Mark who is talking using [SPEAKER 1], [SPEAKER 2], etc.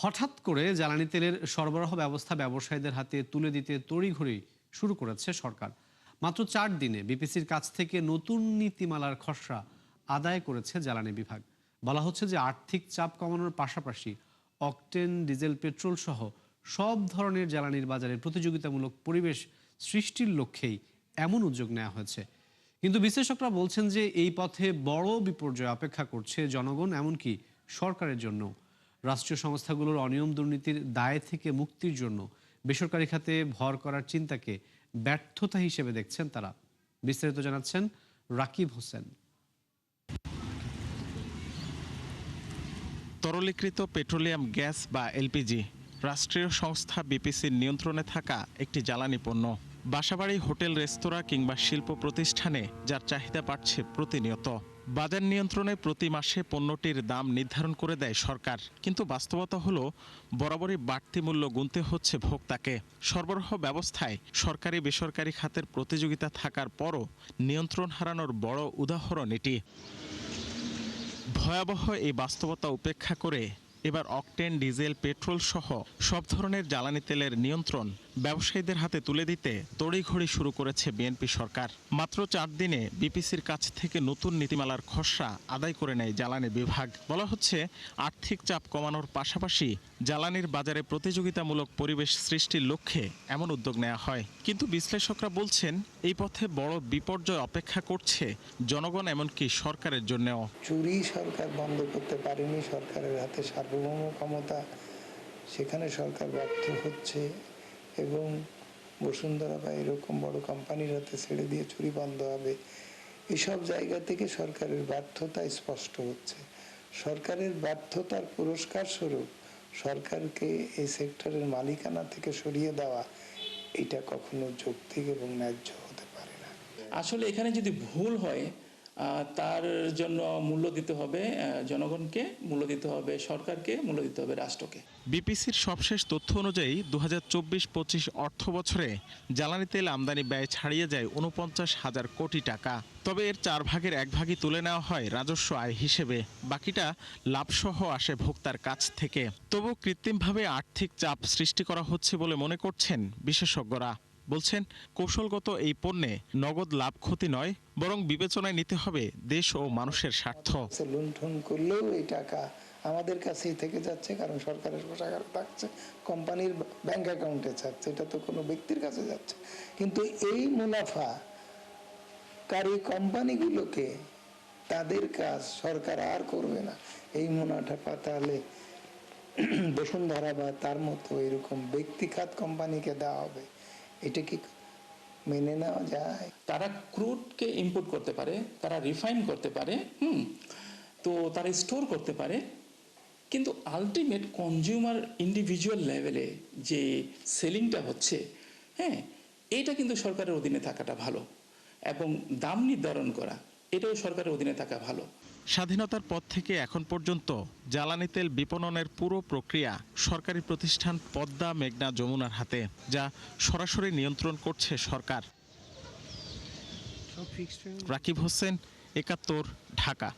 [SPEAKER 1] হঠাৎ করে জ্বালানি তেলের সরবরাহ ব্যবস্থা ব্যবসায়ীদের হাতে তুলে দিতে তড়িঘড়ি শুরু করেছে সরকার। মাত্র 4 দিনে বিপিসির কাছ থেকে নতুন নীতিমালার খসড়া আদায় করেছে জ্বালানি বিভাগ। বলা হচ্ছে যে আর্থিক চাপ কমানোর পাশাপাশি অকটেন, ডিজেল, পেট্রোল সহ সব ধরনের জ্বালানির বাজারে প্রতিযোগিতামূলক পরিবেশ সৃষ্টির লক্ষ্যেই এমন উদ্যোগ নেওয়া হয়েছে। কিন্তু বিশ্লেষকরা বলছেন যে এই পথে বড় বিপর্যয় অপেক্ষা করছে জনগণ, এমনকি সরকারের জন্য। রাষ্ট্রীয় সংস্থাগুলোর অনিয়ম দুর্নীতির দায় থেকে মুক্তির জন্য বেসরকারি খাতে ভর করার চিন্তাকে ব্যর্থতা হিসেবে দেখছেন তারা। বিস্তারিত জানাচ্ছেন রাকিব হোসেন।
[SPEAKER 2] তরলীকৃত পেট্রোলিয়াম গ্যাস বা এলপিজি রাষ্ট্রীয় সংস্থা বিপিসির নিয়ন্ত্রণে থাকা একটি জ্বালানি পণ্য। বাসাবাড়ি, হোটেল, রেস্তোরাঁ কিংবা শিল্প প্রতিষ্ঠানে যার চাহিদা বাড়ছে প্রতিনিয়ত। বাজার নিয়ন্ত্রণে প্রতি মাসে পণ্যটির দাম নির্ধারণ করে দেয় সরকার, কিন্তু বাস্তবতা হলো বরাবরই বাড়তি মূল্য গুনতে হচ্ছে ভোক্তাকে। সরবরাহ ব্যবস্থায় সরকারি বেসরকারি খাতের প্রতিযোগিতা থাকার পরও নিয়ন্ত্রণ হারানোর বড় উদাহরণ এটি। ভয়াবহ এই বাস্তবতা উপেক্ষা করে এবার অকটেন, ডিজেল, পেট্রোল সহ সব ধরনের জ্বালানি তেলের নিয়ন্ত্রণ ব্যবসায়ীদের হাতে তুলে দিতে তড়িঘড়ি শুরু করেছে বিএনপি সরকার। মাত্র 4 দিনে বিপিসির কাছ থেকে নতুন নীতিমালার খসড়া আদায় করে নেয় জ্বালানি বিভাগ। বলা হচ্ছে আর্থিক চাপ কমানোর পাশাপাশি জ্বালানির বাজারে প্রতিযোগিতামূলক পরিবেশ সৃষ্টির লক্ষ্যে এমন উদ্যোগ নেওয়া হয়। কিন্তু বিশ্লেষকরা বলছেন এই পথে বড় বিপর্যয় অপেক্ষা করছে জনগণ, এমনকি সরকারের জন্যও।
[SPEAKER 3] চুরি সরকার বন্ধ করতে পারেনি, সরকারের হাতে সার্বভৌম ক্ষমতা, সেখানে সরকার ব্যর্থ হচ্ছে এবং বসুন্ধরা বা এরকম বড় কোম্পানির হাতে ছেড়ে দিয়ে চুরি বন্ধ হবে। এসব জায়গা থেকে সরকারের ব্যর্থতা স্পষ্ট হচ্ছে। সরকারের ব্যর্থতার পুরস্কার স্বরূপ সরকারকে এই সেক্টরের মালিকানা থেকে সরিয়ে দেওয়া, এটা কখনো যৌক্তিক এবং ন্যায্য হতে পারে না।
[SPEAKER 4] আসলে এখানে যদি ভুল হয় তার জন্য মূল্য দিতে হবে জনগণকে, মূল্য দিতে হবে সরকারকে, মূল্য দিতে হবে রাষ্ট্রকে।
[SPEAKER 2] বিপিসির সবশেষ তথ্য অনুযায়ী 2024-25 অর্থ বছরে জ্বালানি তেল আমদানি ব্যয় ছাড়িয়ে যায় 49,000 কোটি টাকা। তবে এর 4 ভাগের 1 ভাগই তুলে নেওয়া হয় রাজস্ব আয় হিসেবে, বাকিটা লাভসহ আসে ভোক্তার কাছ থেকে। তবু কৃত্রিমভাবে আর্থিক চাপ সৃষ্টি করা হচ্ছে বলে মনে করছেন বিশেষজ্ঞরা। বলছেন কৌশলগত এই পণ্যে নগদ লাভ ক্ষতি নয়, বরং বিবেচনায় নিতে হবে দেশ ও মানুষের স্বার্থ।
[SPEAKER 3] লুণ্ঠন করলেও এই টাকা আমাদের কাছেই থেকে যাচ্ছে, কারণ সরকারের কোষাগারে থাকছে, কোম্পানির ব্যাংক অ্যাকাউন্টে যাচ্ছে, এটা তো কোনো ব্যক্তির কাছে যাচ্ছে। কিন্তু এই মুনাফাকারী কোম্পানিগুলোকে তাদের কাজ সরকার আর করবে না। এই মুনাফা পাতালে বসুন্ধরা বা তার মতো এরকম ব্যক্তিখাত কোম্পানিকে দেওয়া হবে, এটা কি মেনে নেওয়া যায়?
[SPEAKER 4] তারা ক্রুডকে ইম্পোর্ট করতে পারে, তারা রিফাইন করতে পারে, তো তারা স্টোর করতে পারে, কিন্তু আলটিমেট কনজিউমার ইন্ডিভিজুয়াল লেভেলে যে সেলিংটা হচ্ছে, এইটা কিন্তু সরকারের অধীনে থাকাটা ভালো, এবং দাম নির্ধারণ করা এটাও সরকারের অধীনে থাকা ভালো।
[SPEAKER 2] স্বাধীনতার পর থেকে এখন পর্যন্ত জ্বালানি তেল বিপণনের পুরো প্রক্রিয়া সরকারি প্রতিষ্ঠান পদ্মা, মেঘনা, যমুনার হাতে, যা সরাসরি নিয়ন্ত্রণ করছে সরকার। রাকিব হোসেন, ৭১, ঢাকা।